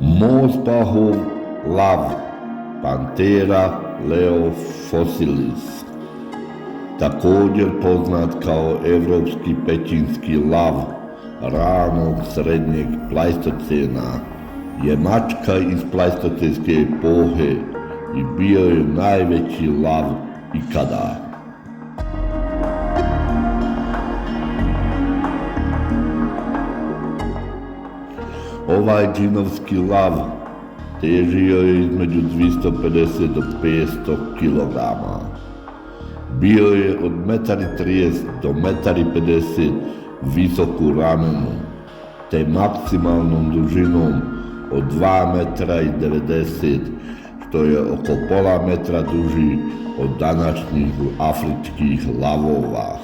Moosbachov lav, Panthera leo fossilis, također poznat kao evropski pećinski lav ranog srednjeg plajstocena, je mačka iz plajstocenske epohe i bio je najveći lav ikada. Ovaj džinovski lav težio je između 250 do 500 kg. Bio je od 1,30 m do 1,50 m visok u ramenu, te maksimalnom dužinom od 2,90 m, što je oko pola metra duži od današnjih afričkih lavova.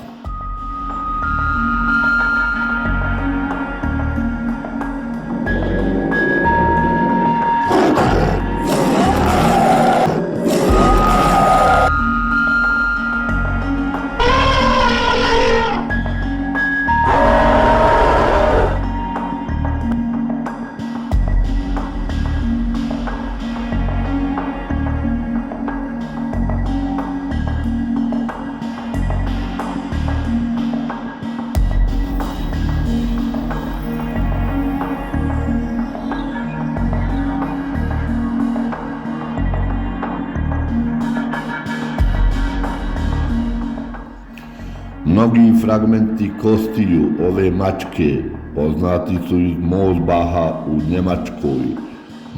Mnogi fragmenti kostiju ove mačke poznati su iz Moosbacha u Njemačkoj,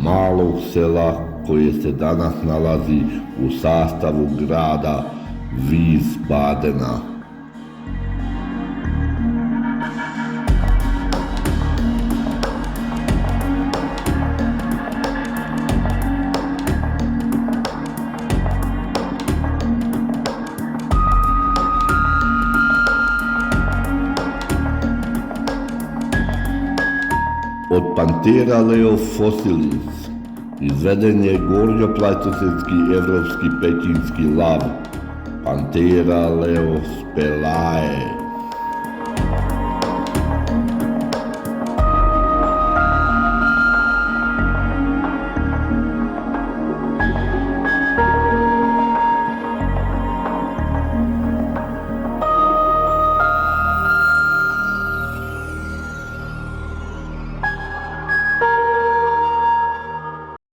malog sela koje se danas nalazi u sastavu grada Wiesbadena. Od Panthera leo fossilis izveden je gornjoplajstocenski evropski pećinski lav Panthera leo spelae.